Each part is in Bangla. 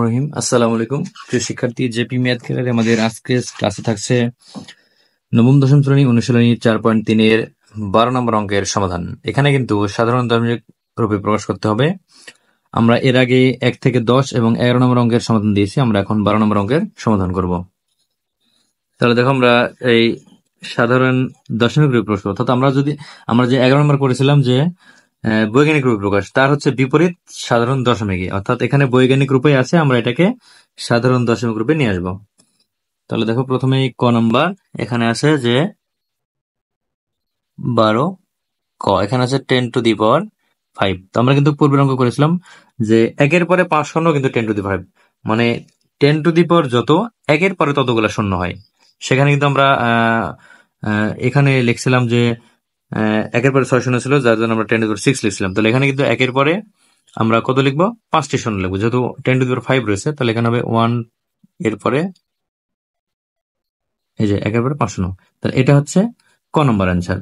রহিম। আসসালামু আলাইকুম প্রিয় শিক্ষার্থী, জেপি ম্যাথ ক্যারিয়ারে আমাদের আজকে ক্লাসে থাকছে নবম দশম শ্রেণী অনুশীলনী 4.3 12 নম্বর অঙ্কের সমাধান। এখানে কিন্তু সাধারণ দশমিক রূপে প্রকাশ করতে হবে। আমরা এর আগে 1 থেকে 10 এবং 11 নম্বর অঙ্কের সমাধান দিয়েছি, আমরা এখন 12 নম্বর অঙ্কের সমাধান করব। তাহলে দেখো, আমরা এই সাধারণ দশমিক রূপে প্রকাশ, অর্থাৎ আমরা যে 11 নম্বর করেছিলাম যে বৈজ্ঞানিক রূপে প্রকাশ, তার হচ্ছে বিপরীত সাধারণ দশমিকে, অর্থাৎ এখানে বৈজ্ঞানিক রূপে আছে, আমরা এটাকে সাধারণ দশমিক রূপে নিয়ে আসবো। তাহলে দেখো, প্রথমেই ক নাম্বার এখানে আছে যে 12, ক এখানে আছে 10⁵। তো আমরা কিন্তু পূর্বের অঙ্ক করেছিলাম যে একের পরে 5 শূন্য কিন্তু 10⁵, মানে 10⁵ যত একের পরে ততগুলা শূন্য হয়। সেখানে কিন্তু আমরা এখানে লিখছিলাম যে একের পরে 6 শূন্য ছিল, যার জন্য আমরা 10⁶ লিখছিলাম। তাহলে এখানে কিন্তু একের পরে আমরা কত লিখবো? 5টি শূন্য লিখবো, যেহেতু 10⁵ রয়েছে। তাহলে এখানে হবে 1 এর পরে এই যে একের পরে 5 শূন্য। তাহলে এটা হচ্ছে ক নম্বর অ্যান্সার।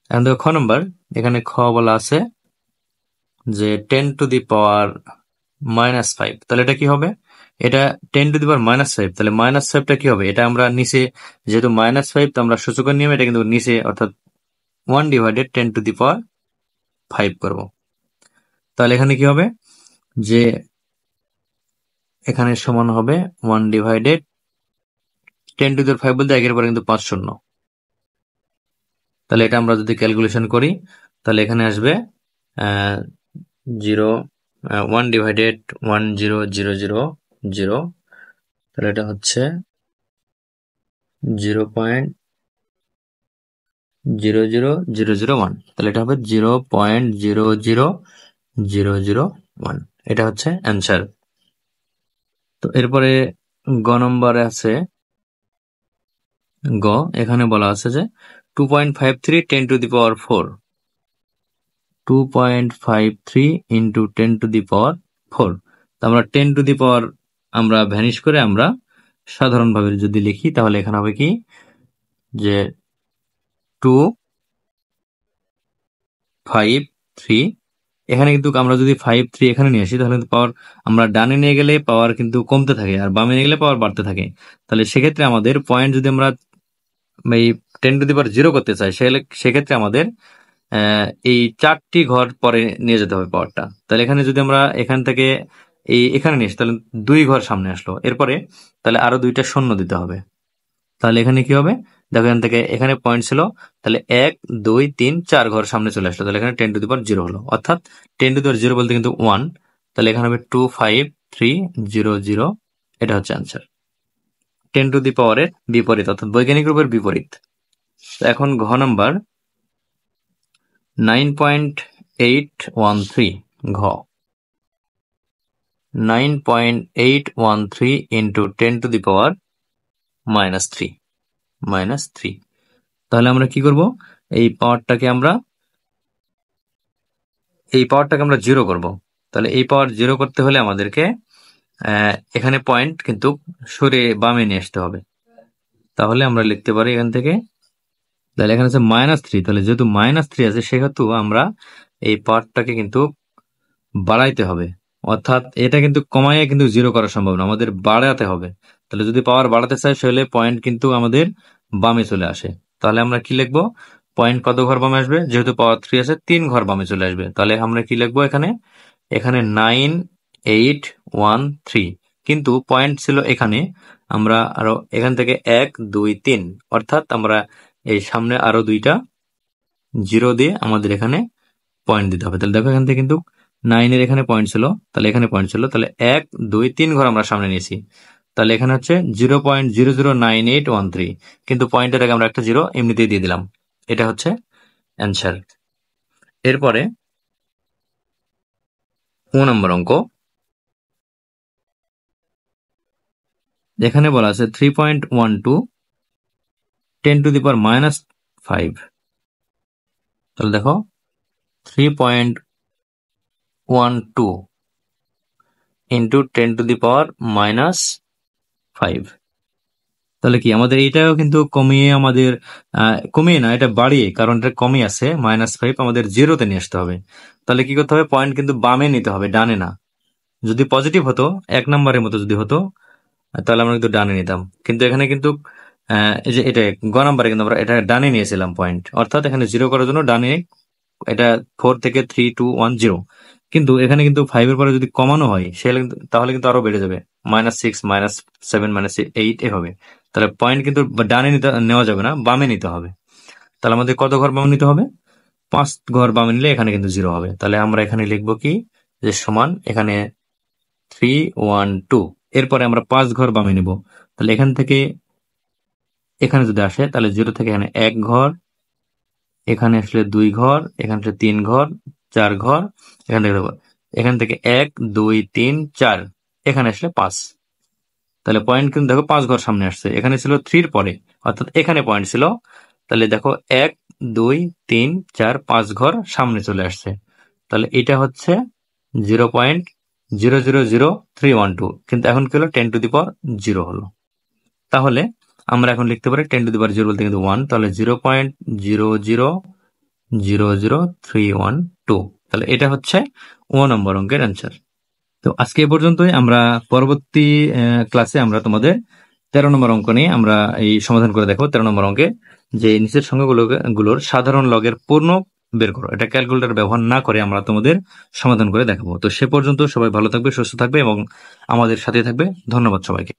এখন দেখো খ নম্বর, এখানে খ বলা আছে যে 10⁻⁻5। তাহলে এটা কি হবে? এটা 10⁻⁻5। তাহলে -5টা কি হবে? এটা আমরা নিচে, যেহেতু -5, তো আমরা সূচকের নিয়মে এটা কিন্তু নিচে, অর্থাৎ 1/10⁵ করব। তাহলে এখানে কি হবে যে এখানে সমান হবে 1/10⁵ বলতে একের পরে কিন্তু 5 শূন্য। তাহলে এটা আমরা যদি ক্যালকুলেশন করি, তাহলে এখানে আসবে 1/1000। তাহলে এটা হচ্ছে 0.00001। তাহলে এটা হবে 0.00001। এটা হচ্ছে অ্যান্সার। তো এরপরে গ নম্বরে আছে গ, এখানে বলা আছে যে 2.53 10⁴। 2.53 into 10⁴। তো আমরা 10⁴ আমরা ভ্যানিশ করে আমরা সাধারণভাবে যদি লিখি, তাহলে এখানে হবে কি যে 253। এখানে কিন্তু আমরা যদি 53 এখানে নিয়ে আসি, তাহলে কিন্তু পাওয়ার, আমরা ডানে নিয়ে গেলে পাওয়ার কিন্তু কমতে থাকে, আর বামে নিয়ে গেলে পাওয়ার বাড়তে থাকে। তাহলে সেক্ষেত্রে আমাদের পয়েন্ট, যদি আমরা এই 10⁻0 করতে চাই, সেক্ষেত্রে আমাদের এই 4টি ঘর পরে নিয়ে যেতে হবে পাওয়ারটা। তাহলে এখানে যদি আমরা এখান থেকে এখানে নিয়ে আসি, তাহলে 2 ঘর সামনে আসলো, এরপরে তাহলে আরো 2টা শূন্য দিতে হবে। তাহলে এখানে কি হবে? দেখো, এখান থেকে এখানে পয়েন্ট ছিল, তাহলে 1 2 3 4 ঘর সামনে চলে আসলো। তাহলে এখানে 10⁻0 হলো, অর্থাৎ 10⁻0 বলতে কিন্তু 1। তাহলে এখানে হবে 25300। এটা হচ্ছে অ্যান্সার। 10⁻এর বিপরীত, অর্থাৎ বৈজ্ঞানিক রূপের বিপরীত। এখন ঘ নাম্বার 9.813। ঘ 9.813 into 10⁻³ তাহলে আমরা কি করব? এই পাওয়ারটাকে আমরা 0 করব। তাহলে এই পাওয়ার 0 করতে হলে আমাদেরকে এখানে পয়েন্ট কিন্তু সরে বামে নিয়ে আসতে হবে। তাহলে আমরা লিখতে পারি এখান থেকে, তাহলে এখানে আছে -3। তাহলে যেহেতু -3 আছে, সেহেতু আমরা এই পাওয়ারটাকে কিন্তু বাড়াইতে হবে, অর্থাৎ এটা কিন্তু কমাইয়ে কিন্তু 0 করা সম্ভব না, আমাদের বাড়াতে হবে। তাহলে যদি পাওয়ার বাড়াতে চাই, তাহলে পয়েন্ট কিন্তু আমাদের বামে চলে আসে। তাহলে আমরা কি লিখবো? পয়েন্ট কত ঘর বামে আসবে? যেহেতু পাওয়ার 3 আছে, 3 ঘর বামে চলে আসবে। তাহলে আমরা কি লিখবো এখানে? 9813। কিন্তু পয়েন্ট ছিল এখানে, আমরা আরো এখান থেকে 1 2 3, অর্থাৎ আমরা এই সামনে আরো 2টা 0 দিয়ে আমাদের এখানে পয়েন্ট দিতে হবে। তাহলে দেখো, এখান থেকে কিন্তু 9 এর এখানে পয়েন্ট ছিল, তাহলে এখানে পয়েন্ট ছিল, তাহলে 1 2 3 ঘর আমরা সামনে নিয়েছি। তাহলে এখানে হচ্ছে 0.009813, কিন্তু পয়েন্টের আগে আমরা একটা 0 এমনিতেই দিয়ে দিলাম। এটা হচ্ছে অ্যান্সার। এরপরে 9 নম্বর অঙ্ক, এখানে বলা আছে 3.12 10⁻⁻5। তাহলে দেখো, 3.12 into 10⁻⁻5। তাহলে কি আমাদের এটাও কিন্তু কমিয়ে না, এটা বাড়িয়ে, কারণ এটা কমই আছে -5, আমাদের 0-তে নিয়ে আসতে হবে। তাহলে কি করতে হবে? পয়েন্ট কিন্তু বামে নিতে হবে, ডানে না। যদি পজিটিভ হতো 1 নম্বরের মতো যদি হতো তাহলে আমরা কিন্তু ডানে নিতাম, কিন্তু এখানে কিন্তু এই যে এটা গ নাম্বারে কিন্তু আমরা এটা ডানে নিয়েছিলাম পয়েন্ট, অর্থাৎ এখানে 0 করার জন্য ডানে এটা 4 থেকে 3 2 1 0, কিন্তু এখানে কিন্তু 5 এর পরে যদি কমানো হয় তাহলে কিন্তু আরো বেড়ে যাবে, -6 -7 -8 এভাবে। তাহলে পয়েন্ট কিন্তু ডানে নেওয়া যাবে না, বামে নিতে হবে। তাহলে আমাদের কত ঘর বামে নিতে হবে? 5 ঘর বামে নিলে এখানে কিন্তু 0 হবে। তাহলে আমরা এখানে লিখবো কি, যে সমান এখানে 3 1 2, এরপরে আমরা 5 ঘর বামে নিব। তাহলে এখান থেকে এখানে যদি আসে তাহলে 0 থেকে এখানে 1 ঘর, এখানে আসলে 2 ঘর, এখানে আসলে 3 ঘর, 4 ঘর, এখান থেকে 1 2 3 4, এখানে আসলে 5। তাহলে পয়েন্ট কিন্তু দেখো 5 ঘর সামনে আসছে, এখানে ছিল 3 এর পরে, অর্থাৎ এখানে পয়েন্ট ছিল। তাহলে দেখো 1 2 3 4 5 ঘর সামনে চলে আসছে। তাহলে এটা হচ্ছে 0.000312, কিন্তু এখন কি হলো 10⁻0 হলো। তাহলে আমরা এখন লিখতে পারি 10⁻0 বলতে কিন্তু 1, তাহলে 0.000312। তাহলে এটা হচ্ছে 1 নম্বর অঙ্কের অ্যান্সার। তো আজকে এ পর্যন্তই। আমরা পরবর্তী ক্লাসে আমরা তোমাদের 13 নম্বর অঙ্ক নিয়ে আমরা এই সমাধান করে দেখো। 13 নম্বর অঙ্কে যে নিচের সংখ্যাগুলোর সাধারণ লগের পূর্ণ বের করো, এটা ক্যালকুলেটর ব্যবহার না করে আমরা তোমাদের সমাধান করে দেখাবো। তো সে পর্যন্ত সবাই ভালো থাকবে, সুস্থ থাকবে এবং আমাদের সাথে থাকবে। ধন্যবাদ সবাইকে।